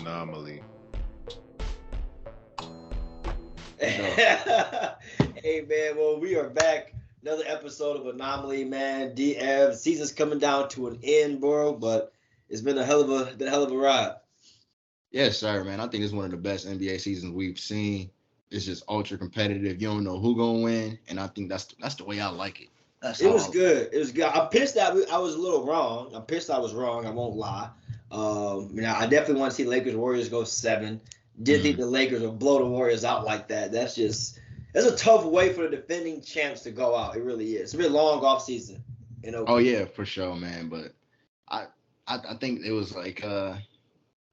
Anomaly. Hey man, well we are back. Another episode of Anomaly, man. DF season's coming down to an end, bro. But it's been a hell of a ride. Yes, sir, man. I think it's one of the best NBA seasons we've seen. It's just ultra competitive. You don't know who gonna win, and I think that's the way I like it. That's It how was I. good. It was good. I'm pissed that I was a little wrong. I'm pissed I was wrong. I won't lie. I definitely want to see Lakers Warriors go 7. Didn't think Mhm. the Lakers would blow the Warriors out like that. That's a tough way for the defending champs to go out. It really is. It's been a long off season in Oh Oakland. yeah, for sure, man. But I, I think it was like I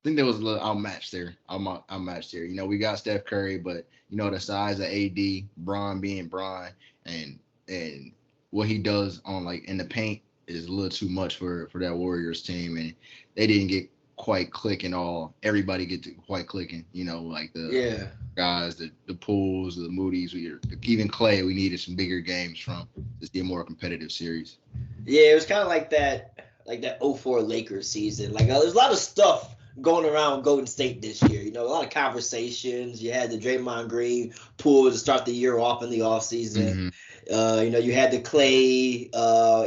think there was a little outmatched there. Outmatched there. You know, we got Steph Curry, but you know the size of AD, Bron being Bron, and and what he does on like in the paint is a little too much for that Warriors team, and they didn't get quite clicking. All everybody get to quite clicking. You know, like the Yeah. guys, the Pools, the Moody's, even Clay. We needed some bigger games from to see a more competitive series. Yeah, it was kind of like that '04 Lakers season. There's a lot of stuff going around Golden State this year. You know, a lot of conversations. You had the Draymond Green pull to start the year off in the off season. Hmm. You had the Clay.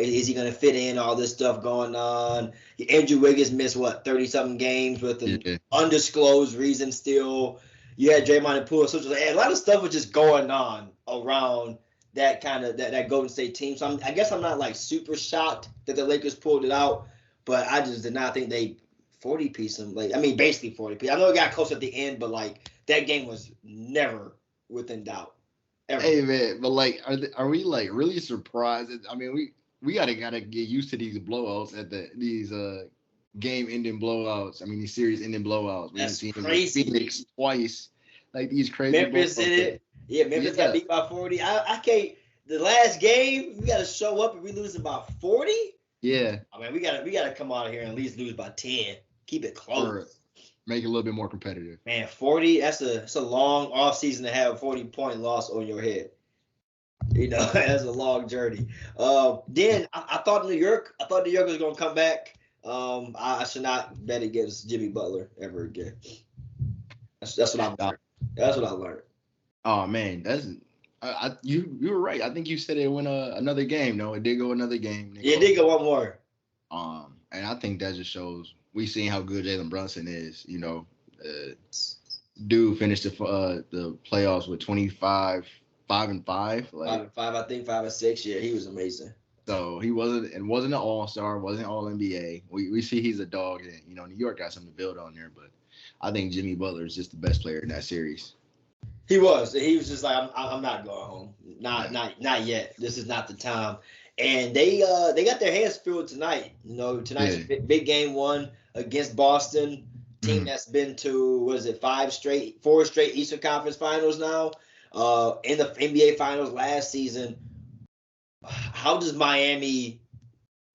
Is he going to fit in? All this stuff going on. Andrew Wiggins missed what 30 something games with an Yeah. undisclosed reason. Still, you had Draymond and Poole. So a lot of stuff was just going on around that kind of that Golden State team. So I guess I'm not like super shocked that the Lakers pulled it out, but I just did not think they 40 piece them. Like I mean, basically 40 piece. I know it got close at the end, but like that game was never within doubt ever. Hey man, but like, are we like really surprised? I mean, we gotta get used to these blowouts at these game ending blowouts. I mean, these series ending blowouts. We've That's seen them with crazy. Phoenix twice, like these crazy Memphis blowouts. did it. Yeah, Memphis got Yeah, beat by 40. I can't. The last game, we got to show up and we lose about 40. yeah, I mean, we gotta come out of here and at least lose by 10. Keep it close. or make it a little bit more competitive. Man, 40, that's a long off season to have a 40-point loss on your head. You know, that's a long journey. Then I thought New York was gonna come back. I should not bet against Jimmy Butler ever again. That's what I Uh, learned. That's what I learned. Oh man, that's you were right. I think you said it went another game. No, it did go another game. They Yeah, closed. did go one more. And I think that just shows we seen how good Jalen Brunson is. You know, uh, dude finished the playoffs with 25, 5-5. 5 Like and 5, I think 5 and 6. Yeah, he was amazing. so he wasn't an all star, wasn't all NBA. We see he's a dog, and you know New York got something to build on there. But I think Jimmy Butler is just the best player in that series. He was. He was just like, I'm not going home. Yeah. Not yet. This is not the time. And they got their hands filled tonight. You know, tonight's Yeah. big game one against Boston, team Mhm. that's been to what is it, 4 straight Eastern Conference Finals now. In the NBA Finals last season. How does Miami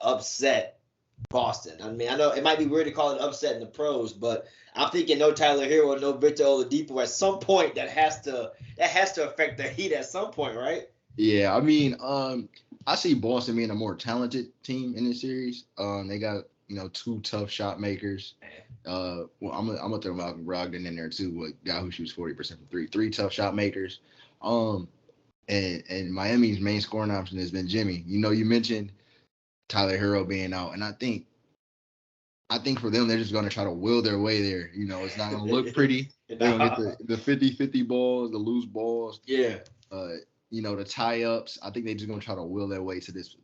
upset Boston? I mean, I know it might be weird to call it an upset in the pros, but I'm thinking no Tyler Hero, no Victor Oladipo. At some point, that has to affect the Heat at some point, right? Yeah, I mean, I see Boston being a more talented team in this series. They got two tough shot makers. Well, I'm gonna throw Malcolm Brogdon in there too, a guy who shoots 40% from three tough shot makers. Um, and Miami's main scoring option has been Jimmy. You know, you mentioned Tyler Hero being out, and I think for them they're just gonna try to will their way there. You know, it's not gonna look pretty. They're gonna get the 50-50 balls, the loose balls. Yeah. Uh, the tie ups. I think they're just gonna try to will their way to this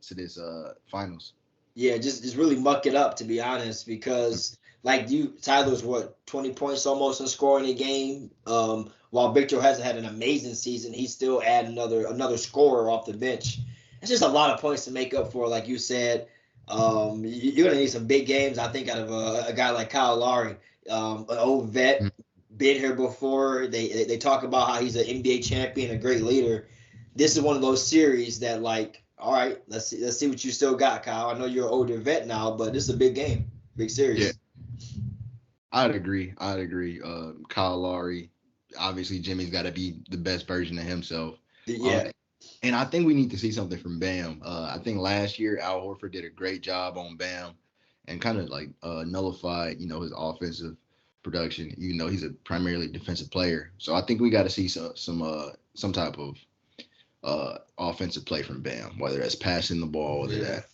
finals. Yeah, just really muck it up to be honest, because like Tyler's what 20 points almost in scoring a game. While Victor hasn't had an amazing season, he still add another scorer off the bench. It's just a lot of points to make up for, like you said. You're gonna need some big games, I think, out of a guy like Kyle Lowry, an old vet, been here before. They talk about how he's an NBA champion, a great leader. This is one of those series that like, all right, let's see what you still got, Kyle. I know you're an older vet now, but this is a big game, big Yeah, series. I'd agree. Kyle Lowry. Obviously, Jimmy's got to be the best version of himself. Yeah, And I think we need to see something from Bam. I think last year Al Horford did a great job on Bam, and kind of like nullified, his offensive production. You know, he's a primarily defensive player. So I think we got to see some type of offensive play from Bam, whether that's passing the ball, whether Yeah. that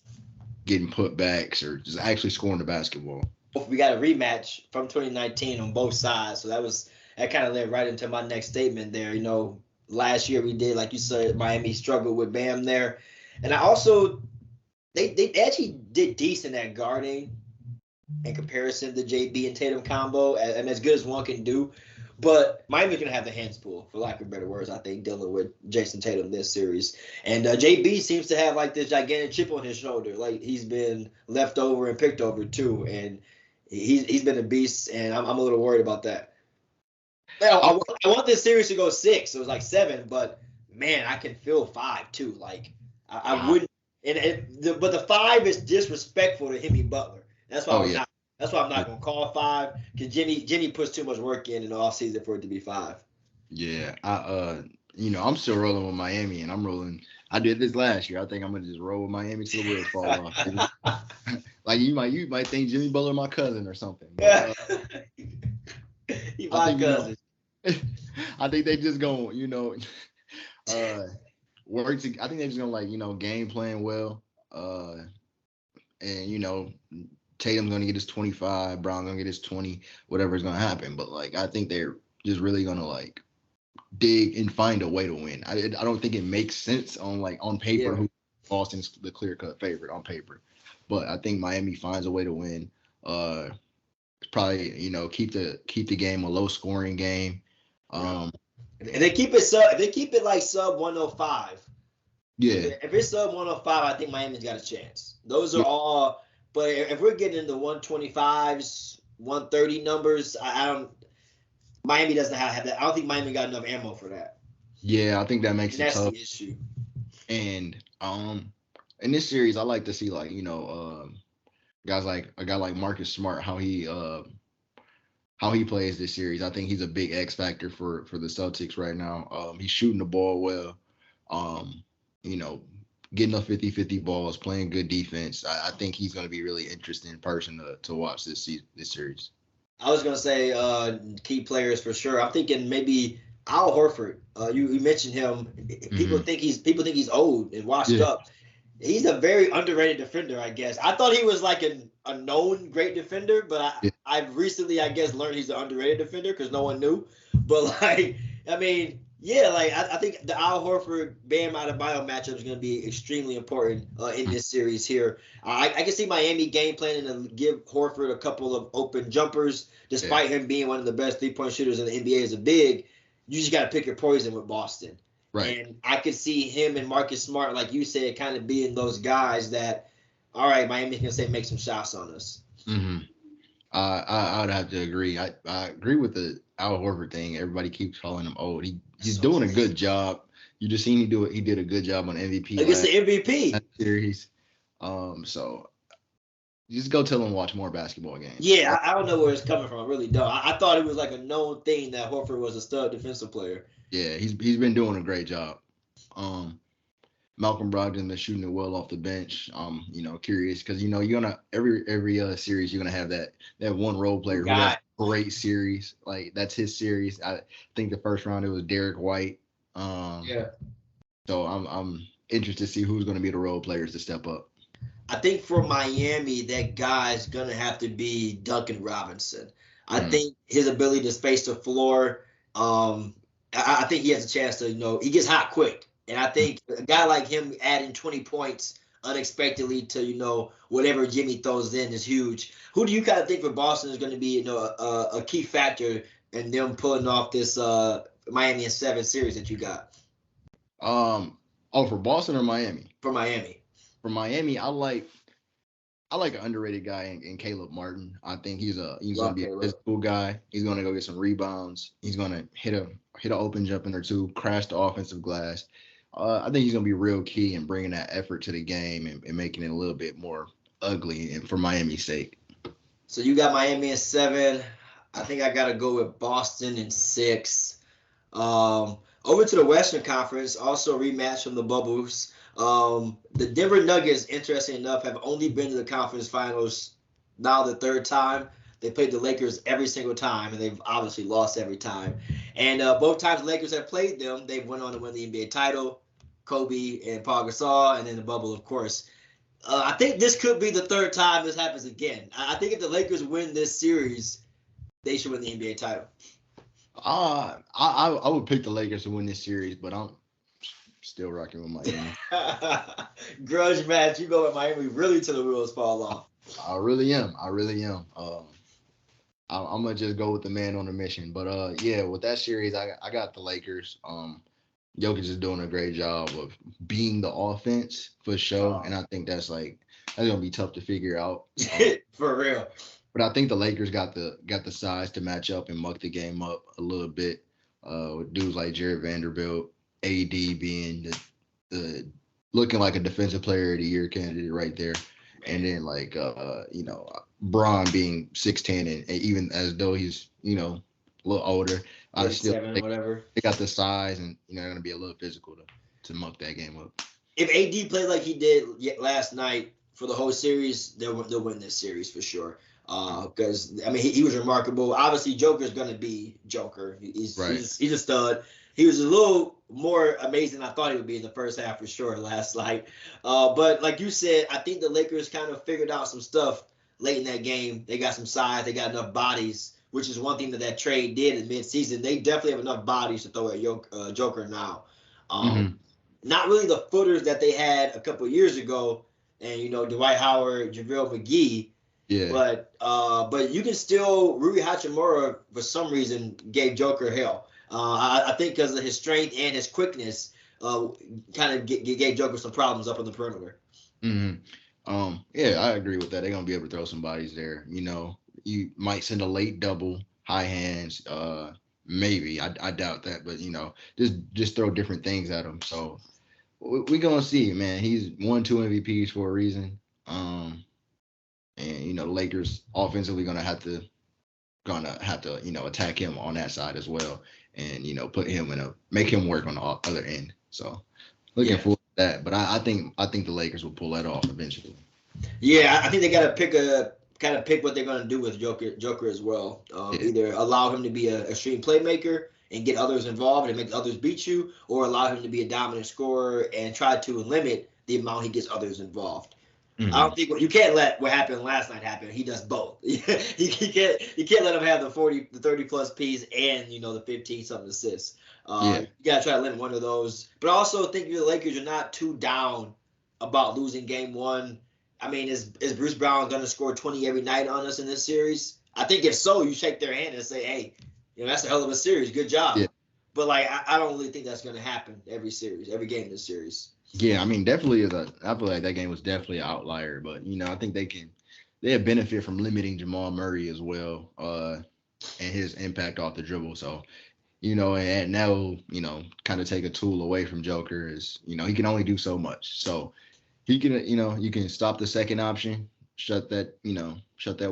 getting putbacks or just actually scoring the basketball. We got a rematch from 2019 on both sides, so that kind of led right into my next statement there. Last year we did, like you said, Miami struggled with Bam there, and I also they actually did decent at guarding in comparison to JB and Tatum combo, and as good as one can do. But Miami's gonna have the hands full, for lack of better words, I think, dealing with Jason Tatum this series. And JB seems to have like this gigantic chip on his shoulder, like he's been left over and picked over too, and he's been a beast, and I'm a little worried about that. I want this series to go 6. It was like 7, but man, I can feel 5 too. Like I wouldn't, but the 5 is disrespectful to Hemi Butler. That's why I'm not. That's why I'm not gonna call 5, because Jenny puts too much work in the offseason for it to be 5. Yeah, I'm still rolling with Miami, and I'm rolling. I did this last year. I think I'm gonna just roll with Miami till the wheels fall off. Like you might think Jimmy Butler my cousin or something. But, He's my cousin. I think they just gonna, work. I think they're just gonna game plan well. And Tatum's gonna get his 25, Brown gonna get his 20, whatever's gonna happen. But I think they're just really gonna dig and find a way to win. I don't think it makes sense on paper who Boston's the clear cut favorite on paper, but I think Miami finds a way to win. Probably keep the game a low scoring game. If they keep it like sub 105. Yeah. If it's sub 105, I think Miami's got a chance. Those are all. But if we're getting into 125s, 130 numbers, I don't. Miami doesn't have that. I don't think Miami got enough ammo for that. Yeah, I think that makes it tough. That's the issue. And in this series, I like to see guys like a guy like Marcus Smart, how he plays this series. I think he's a big X factor for the Celtics right now. He's shooting the ball well. Getting up 50-50 balls, playing good defense. I think he's going to be really interesting person to watch this series. I was going to say key players for sure. I'm thinking maybe Al Horford. You mentioned him. People think he's old and washed up. He's a very underrated defender, I guess. I thought he was like a known great defender, but I've recently, I guess, learned he's an underrated defender because no one knew. But I think the Al Horford Bam Adebayo matchup is going to be extremely important in this series here. I can see Miami game planning to give Horford a couple of open jumpers, despite him being one of the best 3-point shooters in the NBA as a big. You just got to pick your poison with Boston. Right. And I could see him and Marcus Smart, like you said, kind of being those guys that, all right, Miami's going to make some shots on us. Mm-hmm. I would have to agree. I agree with the Al Horford thing. Everybody keeps calling him old. He's doing a good job. You just seen he did a good job on MVP. Against the MVP series. So just go tell him watch more basketball games. Yeah, I don't know where it's coming from. I really don't. I thought it was like a known thing that Horford was a stud defensive player. Yeah, he's been doing a great job. Malcolm Brogdon been shooting it well off the bench. Curious because you're gonna every series you're gonna have that one role player who has a great series. Like that's his series. I think the first round it was Derek White. So I'm interested to see who's gonna be the role players to step up. I think for Miami, that guy's gonna have to be Duncan Robinson. I think his ability to space the floor. I think he has a chance to, he gets hot quick. And I think a guy like him adding 20 points unexpectedly to, whatever Jimmy throws in is huge. Who do you kind of think for Boston is going to be, a key factor in them pulling off this Miami in 7 series that you got? For Boston or Miami? For Miami. For Miami, I like an underrated guy in Caleb Martin. I think he's gonna be a physical guy. He's gonna go get some rebounds. He's gonna hit an open jumper or two, crash the offensive glass. I think he's gonna be real key in bringing that effort to the game and making it a little bit more ugly and for Miami's sake. So you got Miami in 7. I think I gotta go with Boston in 6. Over to the Western Conference, also a rematch from the bubbles. The Denver Nuggets, interesting enough, have only been to the conference finals now the 3rd time. They played the Lakers every single time, and they've obviously lost every time. And both times the Lakers have played them, they've went on to win the NBA title. Kobe and Paul Gasol, and then the bubble, of course. I think this could be the third time this happens again. I think if the Lakers win this series, they should win the NBA title. I would pick the Lakers to win this series, but I'm still rocking with Miami. Grudge match. You go with Miami really till the wheels fall off. I really am. I really am. I'm gonna just go with the man on the mission. But yeah, with that series, I got the Lakers. Jokic is doing a great job of being the offense for sure, and I think that's gonna be tough to figure out. For real. But I think the Lakers got the size to match up and muck the game up a little bit. With dudes like Jared Vanderbilt, AD being the looking like a defensive player of the year candidate right there. And then Braun being 6'10", and even as though he's a little older, I still think whatever. They got the size, and they're gonna be a little physical to muck that game up. If AD played like he did last night for the whole series, they'll win this series for sure. Because he was remarkable. Obviously, Joker's gonna be Joker. He's a stud. He was a little more amazing than I thought he would be in the first half for sure last night. But like you said, I think the Lakers kind of figured out some stuff late in that game. They got some size. They got enough bodies, which is one thing that trade did in midseason. They definitely have enough bodies to throw at Joker now. Not really the footers that they had a couple of years ago, and Dwight Howard, JaVale McGee. Yeah. But you can still Rui Hachimura for some reason gave Joker hell. I think because of his strength and his quickness, kind of gave Joker some problems up on the perimeter. Yeah, I agree with that. They're gonna be able to throw some bodies there. You might send a late double, high hands. Maybe I doubt that, but just throw different things at him. So we're gonna see, man. He's won 2 MVPs for a reason. And the Lakers offensively gonna have to attack him on that side as well, and put him make him work on the other end. So looking forward to that. But I think the Lakers will pull that off eventually. Yeah, I think they gotta pick what they're gonna do with Joker as well. Either allow him to be an extreme playmaker and get others involved and make others beat you, or allow him to be a dominant scorer and try to limit the amount he gets others involved. I don't think you can't let what happened last night happen. He does both. you can't let him have the 30 plus P's and the 15 something assists. You gotta try to limit one of those. But I also think the Lakers are not too down about losing game one. Is Bruce Brown gonna score 20 every night on us in this series? I think if so, you shake their hand and say, hey, that's a hell of a series. Good job. Yeah. But I don't really think that's gonna happen every game in this series. Yeah, definitely I feel like that game was definitely an outlier, but I think they have benefit from limiting Jamal Murray as well, and his impact off the dribble. So, and now, kind of take a tool away from Joker is, he can only do so much. So he can, you can stop the second option, shut that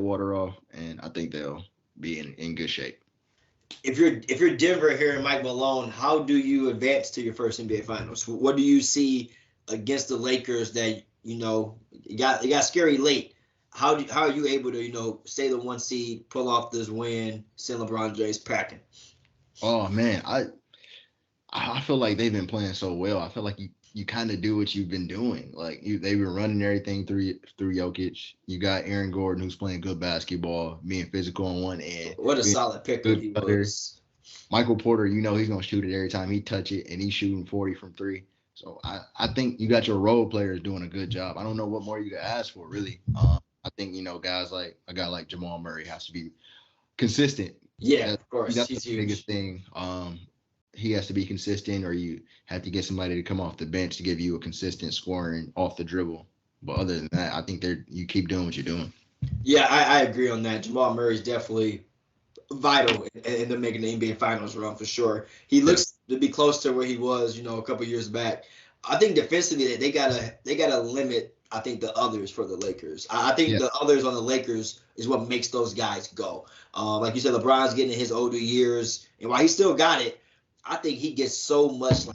water off, and I think they'll be in good shape. If you're Denver here and Mike Malone, how do you advance to your first NBA Finals? What do you see against the Lakers that you got scary late? How are you able to stay the 1 seed, pull off this win, send LeBron James packing? Oh man, I feel like they've been playing so well. I feel like you kind of do what you've been doing. Like they've been running everything through Jokic. You got Aaron Gordon, who's playing good basketball, being physical on one end. What a solid pickup he was. Michael Porter, he's going to shoot it every time he touch it, and he's shooting 40 from 3. So I think you got your role players doing a good job. I don't know what more you could ask for, really. I think, guys like a guy like Jamal Murray has to be consistent. Yeah, of course. That's the biggest thing. He has to be consistent, or you have to get somebody to come off the bench to give you a consistent scoring off the dribble. But other than that, I think you keep doing what you're doing. Yeah, I agree on that. Jamal Murray is definitely vital in them making the NBA Finals run for sure. He looks to be close to where he was, a couple years back. I think defensively they gotta limit. I think the others for the Lakers. I think the others on the Lakers is what makes those guys go. Like you said, LeBron's getting in his older years, and while he still got it, I think he gets so much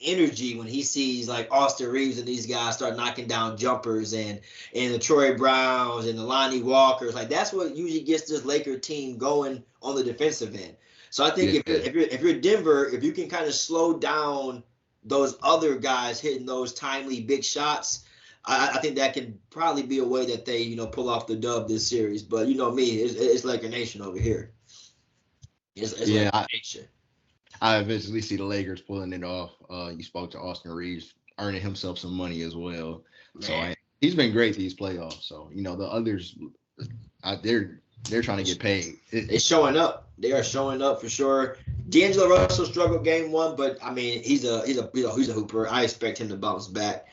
energy when he sees like Austin Reeves and these guys start knocking down jumpers and the Troy Browns and the Lonnie Walkers. Like that's what usually gets this Laker team going on the defensive end. So I think Yeah. if you're Denver, if you can kind of slow down those other guys hitting those timely big shots, I think that can probably be a way that they pull off the dub this series. But you know me, it's Laker Nation over here. It's Yeah, Laker Nation. I eventually see the Lakers pulling it off. You spoke to Austin Reeves, earning himself some money as well. Man. So he's been great these playoffs. So the others, they're trying to get paid. They're showing up. They are showing up for sure. D'Angelo Russell struggled game one, but I mean he's a hooper. I expect him to bounce back.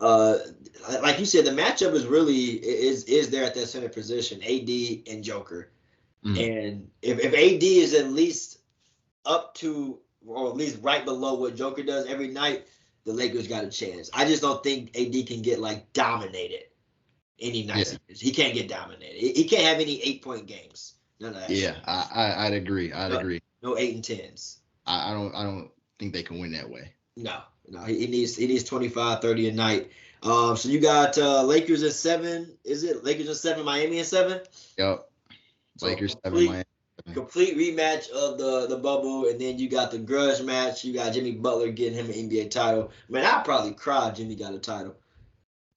Like you said, the matchup is there at that center position, AD and Joker. And if AD is at least up to or at least right below what Joker does every night, the Lakers got a chance. I just don't think AD can get like dominated any night. Yeah. He can't get dominated. He can't have any 8-point games. None of that. Yeah, I'd agree. Agree. No 8 and 10s. I don't think they can win that way. No. He needs 25, 30 a night. So you got Lakers at 7. Is it Lakers at 7, Miami at 7? Yep. So Lakers 7, Miami. Complete rematch of the bubble, and then you got the grudge match. You got Jimmy Butler getting him an NBA title. Man, I'd probably cry if Jimmy got a title.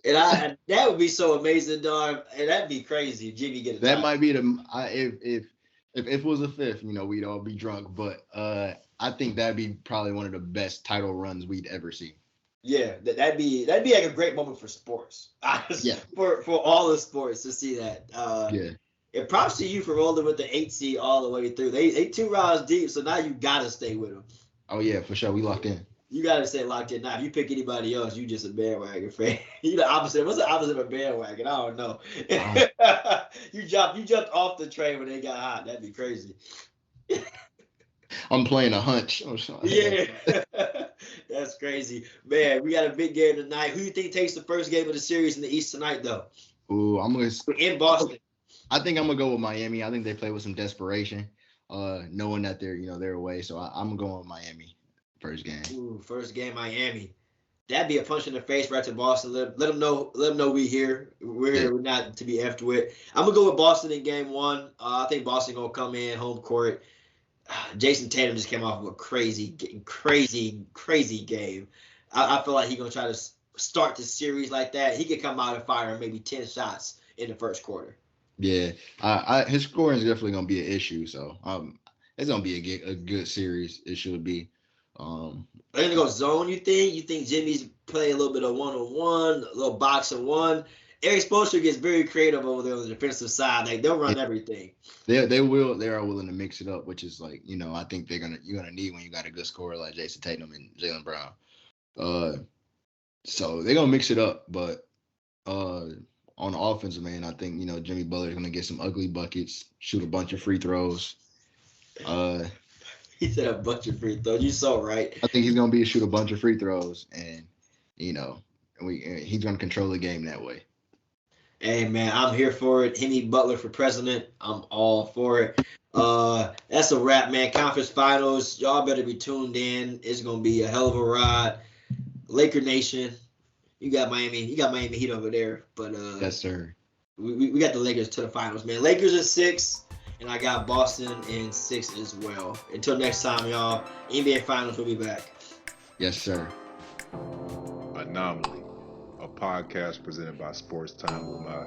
And that would be so amazing, dog. And that'd be crazy if Jimmy get a title. That might be if it was a fifth, we'd all be drunk. But I think that'd be probably one of the best title runs we'd ever see. Yeah, that'd be like a great moment for sports. Yeah. For all the sports to see that. Yeah. And props to you for rolling with the 8 seed all the way through. They 2 rounds deep, so now you gotta stay with them. Oh yeah, for sure. We locked in. You gotta stay locked in. Now, if you pick anybody else, you just a bandwagon fan. You the opposite. What's the opposite of a bandwagon? I don't know. You jumped off the train when they got hot. That'd be crazy. I'm playing a hunch. Yeah, that's crazy, man. We got a big game tonight. Who do you think takes the first game of the series in the East tonight, though? Ooh, in Boston. I think I'm gonna go with Miami. I think they play with some desperation, knowing that they're away. So I'm going with Miami first game. Ooh, first game Miami. That'd be a punch in the face right to Boston. Let them know we here. We're here. We're not to be effed with. I'm gonna go with Boston in game 1. I think Boston gonna come in home court. Jason Tatum just came off of a crazy game. I feel like he's gonna try to start the series like that. He could come out and fire maybe 10 shots in the first quarter. Yeah, his scoring is definitely gonna be an issue. So it's gonna be a good series. It should be. They're gonna go zone. You think Jimmy's play a little bit of 1-on-1, a little box and one? Eric Spoelstra gets very creative over there on the defensive side. Like they'll run everything. They are willing to mix it up, which is like I think you're gonna need when you got a good scorer like Jason Tatum and Jaylen Brown. So they're gonna mix it up, but on the offensive man, I think Jimmy Butler's gonna get some ugly buckets, shoot a bunch of free throws. He said a bunch of free throws. You so right. I think he's gonna shoot a bunch of free throws, and he's gonna control the game that way. Hey man, I'm here for it. Jimmy Butler for president. I'm all for it. That's a wrap, man. Conference finals. Y'all better be tuned in. It's gonna be a hell of a ride. Laker Nation. You got Miami Heat over there, but yes, sir. We got the Lakers to the finals, man. Lakers at 6, and I got Boston in 6 as well. Until next time, y'all. NBA Finals will be back. Yes, sir. Anomaly, a podcast presented by Sports Time with my